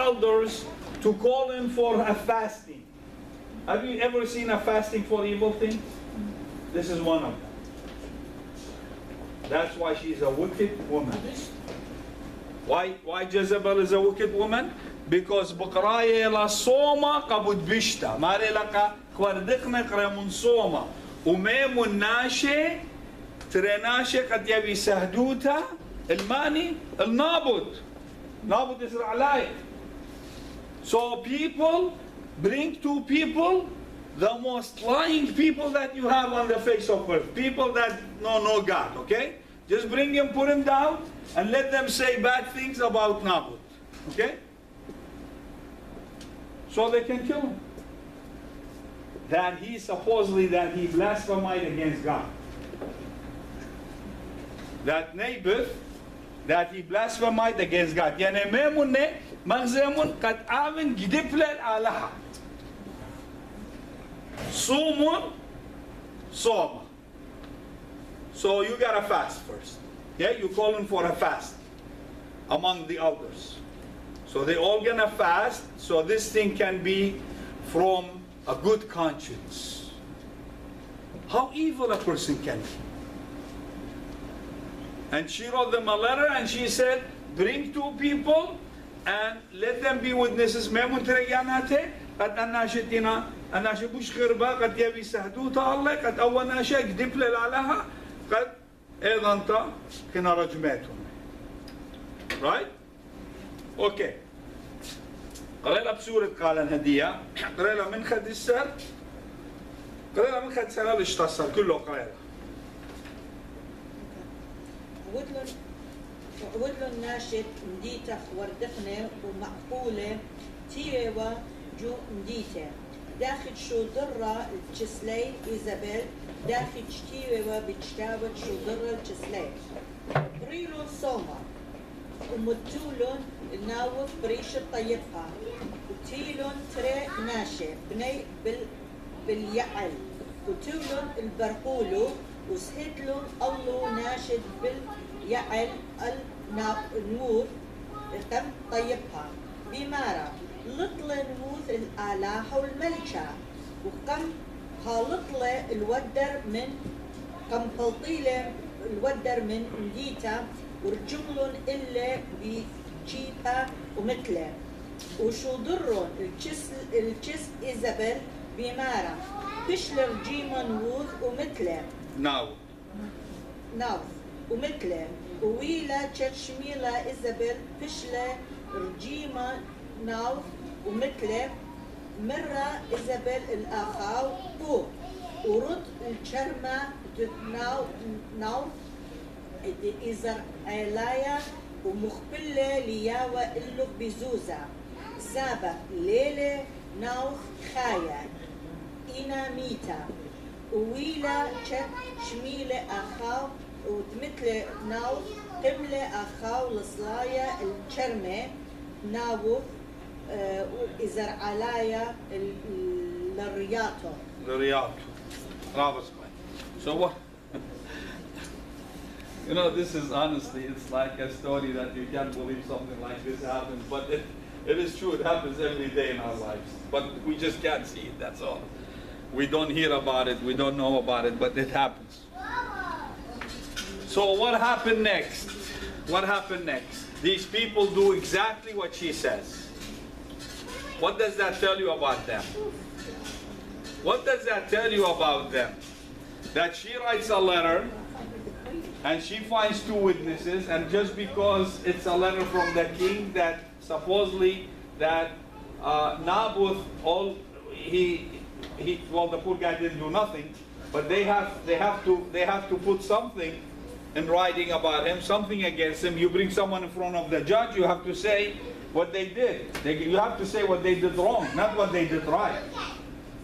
elders to call in for a fasting. Have you ever seen a fasting for evil things? This is one of them. That's why she's a wicked woman. Why Jezebel is a wicked woman? Because بقراية لا صوما قبض بشتا ما لك كوردقنا قرمون صوما وميم الناشي ترناشي قد يبي سهدوتا الماني النابض نابض يزرع لاي. So people bring to people the most lying people that you have on the face of earth, people that know God, okay? Just bring him, put him down, and let them say bad things about Nabot, okay? So they can kill him. That he supposedly that he blasphemed against God. That Naboth, that he blasphemed against God. يعني ميمون مغزمون قد آمن جدبل علىها. Sumun, Soma. So you gotta fast first. Yeah, you call in for a fast among the elders. So they all gonna fast, so this thing can be from a good conscience. How evil a person can be. And she wrote them a letter and she said, bring two people and let them be witnesses. Memun Treyanate, قد أناشتنا أناش بوش غربا قد يبي سهدوتا الله قد أول ناشا قدبل علىها قد أيضا تا كنا رجماتهم. Right? Okay. قريلا بسورة قالن هدية قريلا من خد السر قريلا من خد سنة الاشتصر كله قريلا. ودلن ناشد مديتخ وردقنا ومعقولة تيوا جو مديته داخل شو ضرة الجسلي إيزابيل داخل تيوا بتشتاوت شو ضرة الجسلي بريلون صوما ومتولون ناوف بريش الطيبها وتيلون تري ناشي بني باليعل وتولون البرقولو وسهدلون الله ناشد باليعل النور تم طيبها بمارا لطل نموذ الآلهة والملكة وكم هالطلة الودر من كم بلطيلة الودر من مديتا ورجملون إلا بجيبها ومثله وشو ضرون الجس إيزابيل بمارا بشلر جيما نوذ ومثله ناو ومثله وويلا تشميلا إيزابيل بشلر رجيما ناو ومثله مرة إيزابيل الآخاو ورد الشرمة ناو إذا علايا ومخبلة لياوة إلو بزوزة زابة ليلة ناو خايا إنا ميتا وويلا شميلة أخاو وتمثل ناو قملة أخاو لصلايا الشرمة ناو إذا علايا للرياطو So what? You know, this is honestly, it's like a story that you can't believe something like this happens, but it is true, it happens every day in our lives. But we just can't see it, that's all. We don't hear about it, we don't know about it, but it happens. So what happened next? What happened next? These people do exactly what she says. What does that tell you about them? What does that tell you about them? That she writes a letter and she finds two witnesses, and just because it's a letter from the king that supposedly that Naboth, well, the poor guy didn't do nothing, but they have to put something in writing about him, something against him. You bring someone in front of the judge, you have to say what they did. You have to say what they did wrong, not what they did right.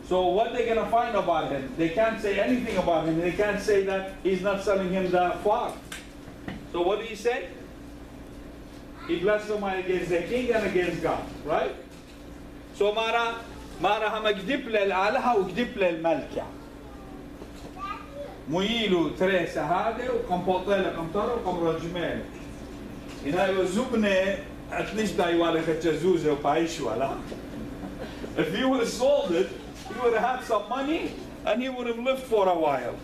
So what they're going to find about him? They can't say anything about him. They can't say that he's not selling him the flock. So what do you say? He blasphemed against the king and against God, right? So Mara هم اكذب للآلهة واكذب للملكة. مويلو تريسة هذا وكم بطلة كم ترى وكم رجمال. إنها يوزبنا At least I want to if he would have sold it, he would have had some money and he would have lived for a while.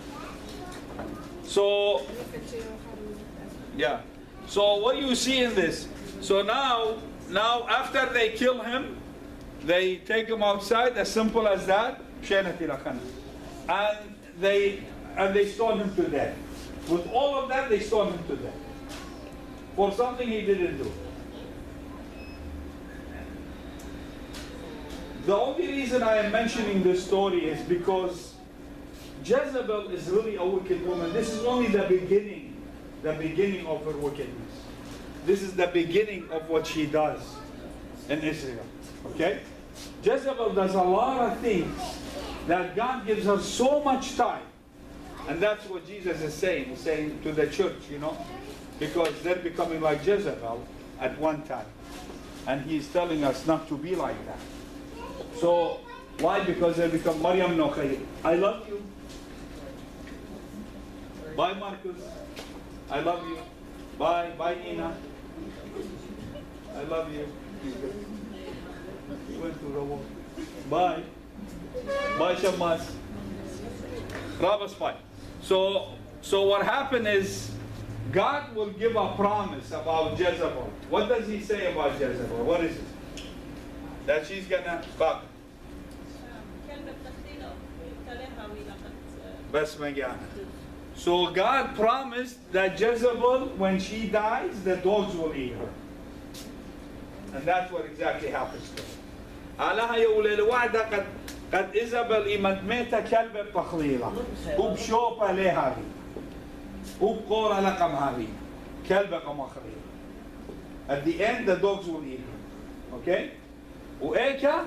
So, yeah. So what you see in this, so now after they kill him, they take him outside, as simple as that, and they stone him to death. With all of that, they stone him to death for something he didn't do. The only reason I am mentioning this story is because Jezebel is really a wicked woman. This is only the beginning of her wickedness. This is the beginning of what she does in Israel. Okay? Jezebel does a lot of things that God gives her so much time. And that's what Jesus is saying. He's saying to the church, because they're becoming like Jezebel at one time. And he's telling us not to be like that. So, why? Because they become Maryam no khayr. I love you. Bye, Marcus. I love you. Bye. Bye, Nina. I love you. Went to the wall. Bye. Bye, Shamas. Rabba's fine. So what happened is, God will give a promise about Jezebel. What does he say about Jezebel? What is it? That she's gonna fuck. So God promised that Jezebel, when she dies, the dogs will eat her. And that's what exactly happens to her. علىها يقول الوعدة قد إيزابل إمتميتا كلب تخليلة وبشوبة لهذه وبقورة لقم هذه كلبة قمخليلة. At the end, the dogs will eat her. Okay? وإيكا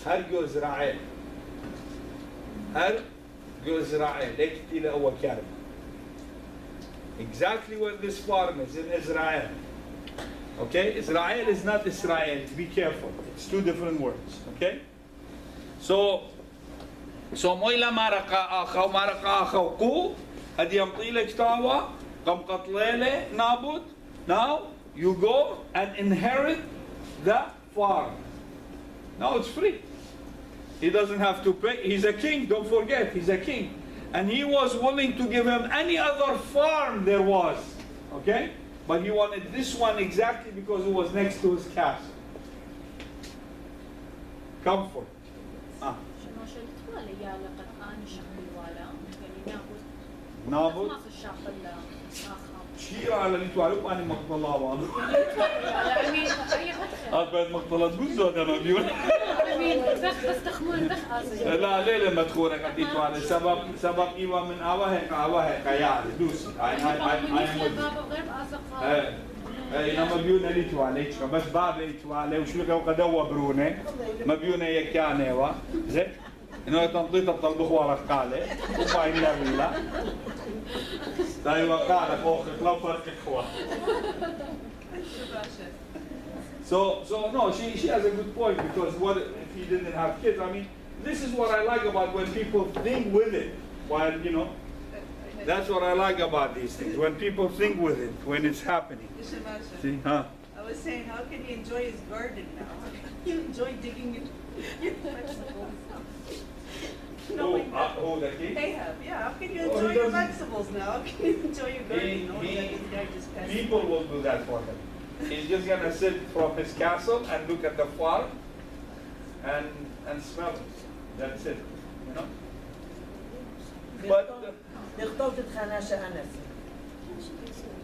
هرجو إسرائيل هرجو إسرائيل إكتي لأول كلب. Exactly where this farm is in Israel. Okay, Israel is not Israel. Be careful. It's two different words. Okay. So moila maraka akhaw maraka akhaw ku adi yamtile ktawa qam qatlele nabut. Now you go and inherit the farm. Now it's free. He doesn't have to pay. He's a king. Don't forget, he's a king. And he was willing to give him any other farm there was. Okay? But he wanted this one exactly because it was next to his castle. Comfort. نابوت شيء على اللي تعرف أنا مقتلا وأنا أبد مقتلا بوزو أنا مبيون لا ليه لما تخونك أنتي تعرف سبب إيوه من أواهك يعني دوسي أنا مبيون اللي تعرف بس باب اللي تعرف وشو لك وقدوا برونه مبيون يكانه وا زين إنه تنطيط الطلبخ ورا قاله وباين لا بلا دايما قاله فوق لا فرق إخوة. So no, she has a good point, because what if he didn't have kids? I mean, this is what I like about when people think with it, while that's what I like about these things, when people think with it, when it's happening. See, huh? I was saying, how can he enjoy his garden now? How can you enjoy digging in your vegetables? The king? Ahab, yeah. How can you enjoy your vegetables now? How can you enjoy your garden knowing that this guy just passed? People will do that for him. He's just gonna sit from his castle and look at the farm and smell it. That's it, But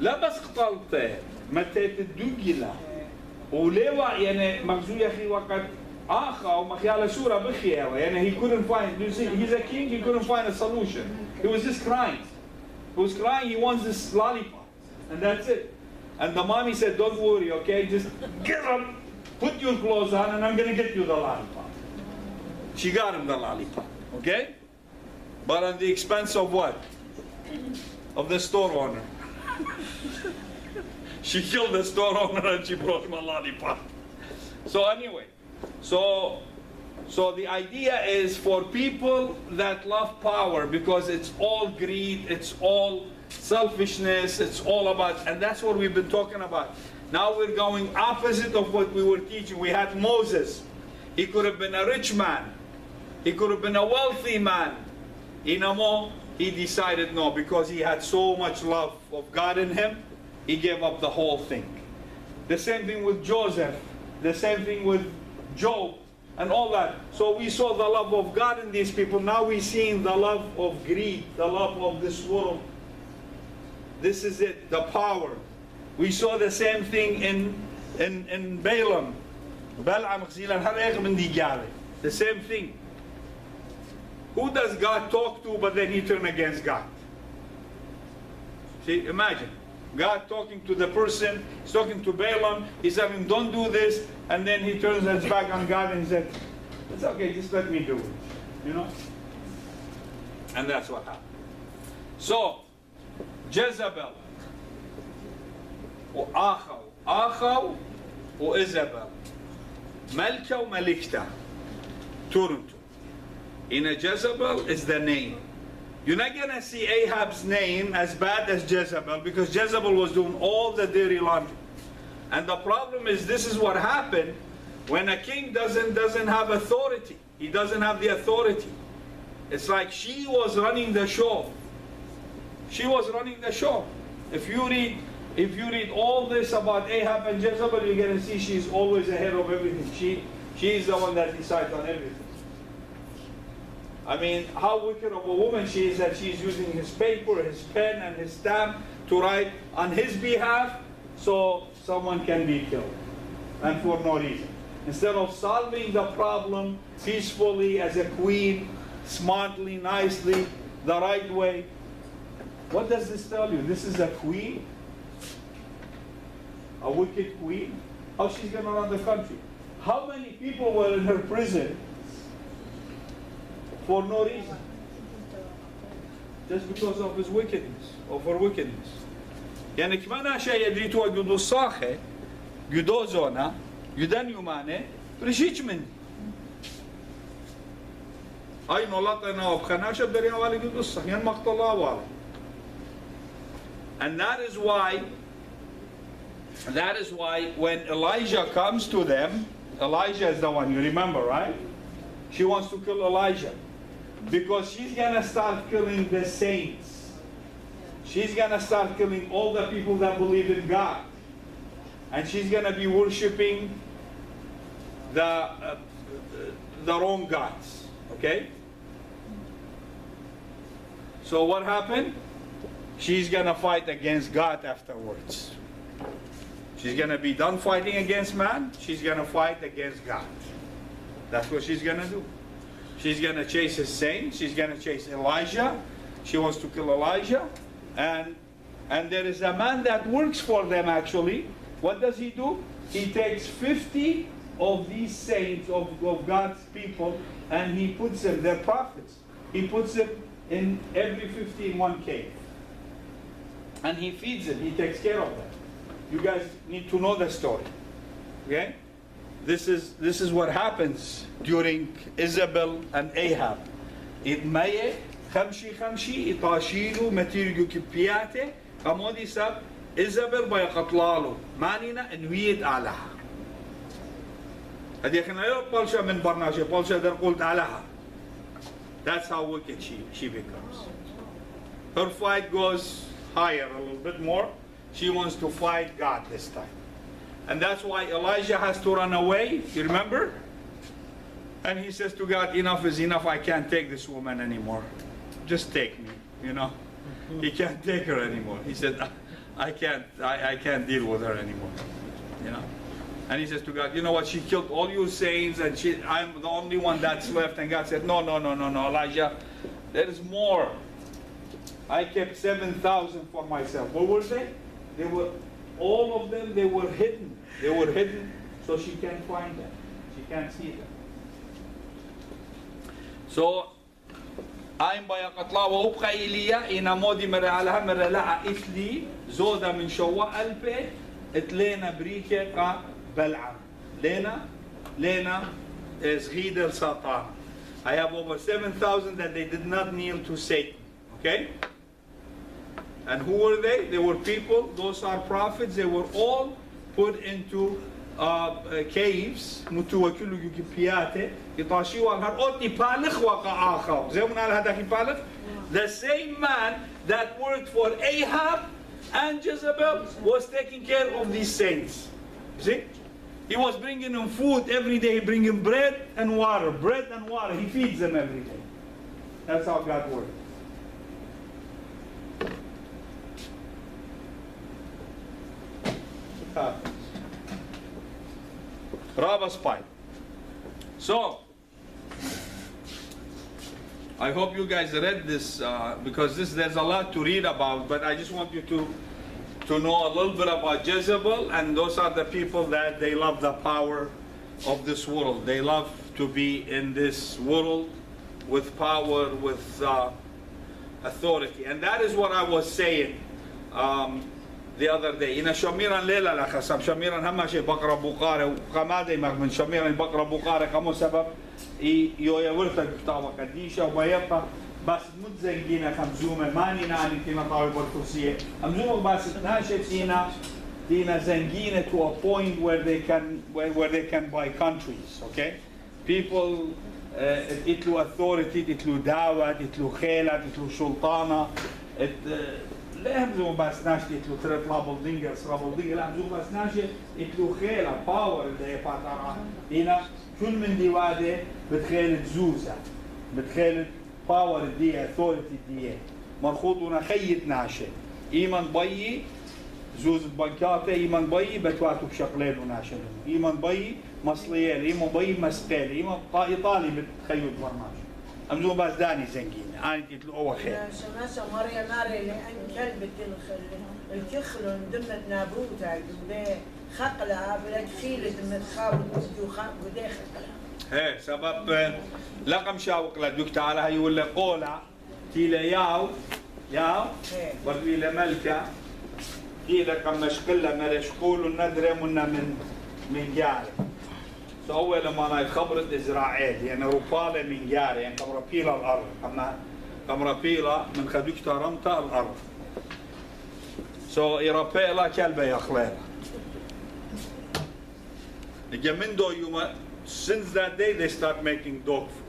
لا بس قتلته متى تدوجلا ولوا يعني مغزو يا اخي وقت آخا ومخيال سورة بخيا يعني he couldn't find, you see, he's a king, he couldn't find a solution. He was just crying. He was crying, he wants this lollipop, and that's it. And the mommy said, don't worry, okay, just get up, put your clothes on, and I'm gonna get you the lollipop. She got him the lollipop, okay? But at the expense of what? Of the store owner. She killed the store owner and she brought him a lollipop. So anyway, so the idea is for people that love power, because it's all greed, it's all selfishness. It's all about, and that's what we've been talking about. Now we're going opposite of what we were teaching. We had Moses. He could have been a rich man. He could have been a wealthy man. Inamo, he decided no, because he had so much love of God in him, he gave up the whole thing. The same thing with Joseph. The same thing with Job and all that. So we saw the love of God in these people. Now we're seeing the love of greed, the love of this world. This is it, the power. We saw the same thing in Balaam. The same thing. Who does God talk to, but then he turn against God? See, imagine. God talking to the person, he's talking to Balaam, he's saying, don't do this, and then he turns his back on God and he said, it's okay, just let me do it. You know? And that's what happened. So, Jezebel, Achaw, Isabel, Melka Malikta, Toronto. In a Jezebel is the name. You're not going to see Ahab's name as bad as Jezebel, because Jezebel was doing all the dirty laundry. And the problem is, this is what happened when a king doesn't have authority. He doesn't have the authority. It's like she was running the show. She was running the show. If you read all this about Ahab and Jezebel, you're going to see she's always ahead of everything. She's the one that decides on everything. I mean, how wicked of a woman she is that she's using his paper, his pen, and his stamp to write on his behalf so someone can be killed, and for no reason. Instead of solving the problem peacefully as a queen, smartly, nicely, the right way. What does this tell you? This is a queen? A wicked queen? How she's going to run the country? How many people were in her prison for no reason? Just because of his wickedness, or for wickedness. يعني كمان شيء يدريتوا يدو الصاخة يدو زونا يدن يمانه برشيش مني أي نولطنا وبخناشة بريا والي يدو الصاخ ين مقتلا والي. And that is why when Elijah comes to them, Elijah is the one, you remember, right? She wants to kill Elijah because she's going to start killing the saints. She's going to start killing all the people that believe in God. And she's going to be worshiping the wrong gods. Okay? So what happened? She's going to fight against God afterwards. She's going to be done fighting against man. She's going to fight against God. That's what she's going to do. She's going to chase his saints. She's going to chase Elijah. She wants to kill Elijah. And there is a man that works for them actually. What does he do? He takes 50 of these saints of God's people and he puts them, they're prophets. He puts them in every 50 in one cave. And he feeds them. He takes care of them. You guys need to know the story. Okay? This is what happens during Isabel and Ahab. Idmaye khamshi itashilu matirgu kipiyate kamodi sab Isabel by qatlalu manina انويت علىها. هذه خلينا نقول بولشا من برنامج بولشا در قلت علىها. That's how wicked she becomes. Her fight goes higher a little bit more. She wants to fight God this time. And that's why Elijah has to run away, you remember? And he says to God, enough is enough, I can't take this woman anymore. Just take me, you know. He can't take her anymore. He said, I can't deal with her anymore, you know. And he says to God, you know what, she killed all your saints and I'm the only one that's left. And God said, no, Elijah, there is more. I kept 7,000 for myself. What were they? They were, all of them, they were hidden. They were hidden so she can't find them. She can't see them. So, I'm by a katla wa ubqa iliya ina modi meralaha meralaha itli zoda min shawa alpe itlena brike ka bal'am. Lena is Ghid Satan. I have over 7,000 that they did not kneel to Satan. Okay? And who were they? They were people, those are prophets, they were all put into caves. The same man that worked for Ahab and Jezebel was taking care of these saints. You see? He was bringing them food every day, bringing bread and water. Bread and water. He feeds them every day. That's how God works. Rubber spike. So, I hope you guys read this because there's a lot to read about, but I just want you to know a little bit about Jezebel, and those are the people that they love the power of this world. They love to be in this world with power, with authority. And that is what I was saying the other day. إن شميرا ليلة لخسب شميرا هم شيء بقرة بقارة وقمادي من شميرا بقرة بقارة كم سبب يورث كتابة قديشة وبيبقى بس متزنجينا خمزومة ماني ناني تينا طاوي بالكرسية خمزومة بس ناشة تينا زنجينا to a point where they can buy countries. Okay, people اتلو authority اتلو دعوة اتلو خيلة اتلو سلطانة لا همزومة بس ناشة اتلو ترت لابلدينجر سرابلدينجر لا همزومة بس ناشة اتلو خيلة باور اللي يفاترها هنا كل من دي واحدة بتخيل زوزة بتخيل باور دي authority دي مرخوض ونخيط ناشة إيمان بيي زوزة بنكاتة إيمان بيي بتواتو بشقلين وناشة إيمان بيي مصليال إيمان بيي مسقال إيمان إيطالي بتخيط برناش أمزون بس داني زنجين أنا تتلو أول خير شماشة مريا ناري لأن كلبة الكخل ضمن نابوتا خقلها بلا تخيلة من تخاول ودي خقلها هي سبب لقم شاوق لدوك تعالى هي ولا قولة تيلا ياو وردي لملكة تيلا كم مشقلة ملش قولوا ندري منا من جاري أول لما أنا خبرت إسرائيل يعني ربالة من جاري يعني كم ربيلة الأرض كم ربيلة من خدوك ترمتا الأرض يربيلة كلبة يخليلة Gemendo Yuma, since that day they start making dog food.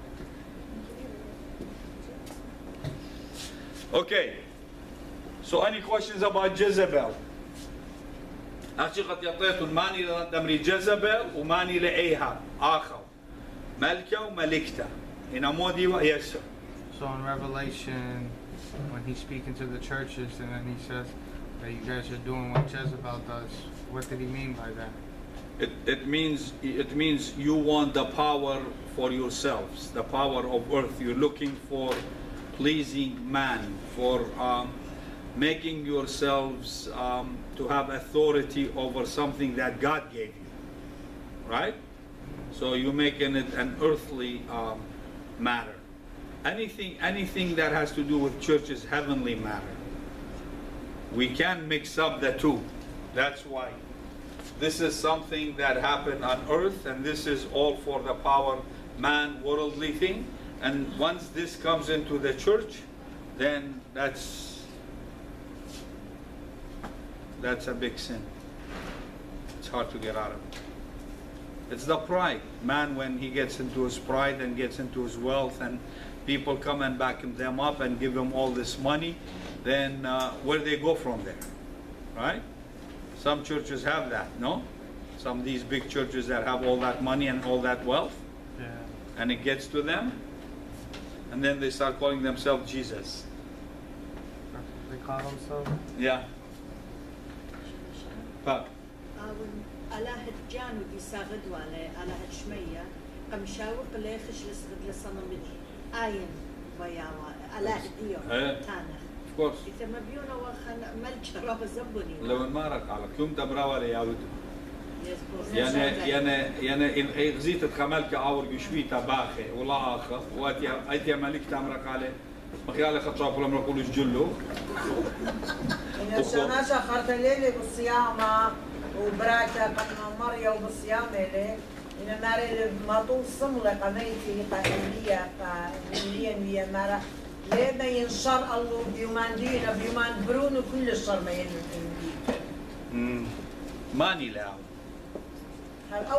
Okay, so any questions about Jezebel? أشي قد يعطيتون ماني لنمري جزبل وماني لأيهاب آخر ملكة وملكته هنا مودي yes sir. So in Revelation, when he's speaking to the churches and then he says that you guys are doing what Jezebel does, what did he mean by that? It means you want the power for yourselves, the power of earth. You're looking for pleasing man, for making yourselves to have authority over something that God gave you, right? So you're making it an earthly matter. Anything that has to do with church is heavenly matter. We can't mix up the two. That's why. This is something that happened on earth, and this is all for the power, man, worldly thing. And once this comes into the church, then that's a big sin. It's hard to get out of it. It's the pride. Man, when he gets into his pride and gets into his wealth, and people come and back them up and give him all this money, then where do they go from there? Right? Some churches have that, no? Some of these big churches that have all that money and all that wealth, Yeah. and it gets to them, and then they start calling themselves Jesus. That's what they call themselves? Yeah. But على هالجان ودي ساغد على هالشمية قم شاوق ليخش لسغد لصنم آين وياوا على هديو تانخ of course. إذا ما بيونا وخن ملك راب زبوني لو ما رك على كم تبراوا لي ياود يعني غزيت خملك أور يشويتا باخي ولا آخر وأتي ملك تمرك عليه مخيال خطاب ولا مرقولش جلو إن شماشة خرت ليلي بالصيامة وبراكة قناة مريا وبالصيامة لي إن ناري ما طول صملة قميتي قميلية ويا مرة ليه ينصر الله بيومان دينا بيومان برونو كل الصر ما ماني لاو. ين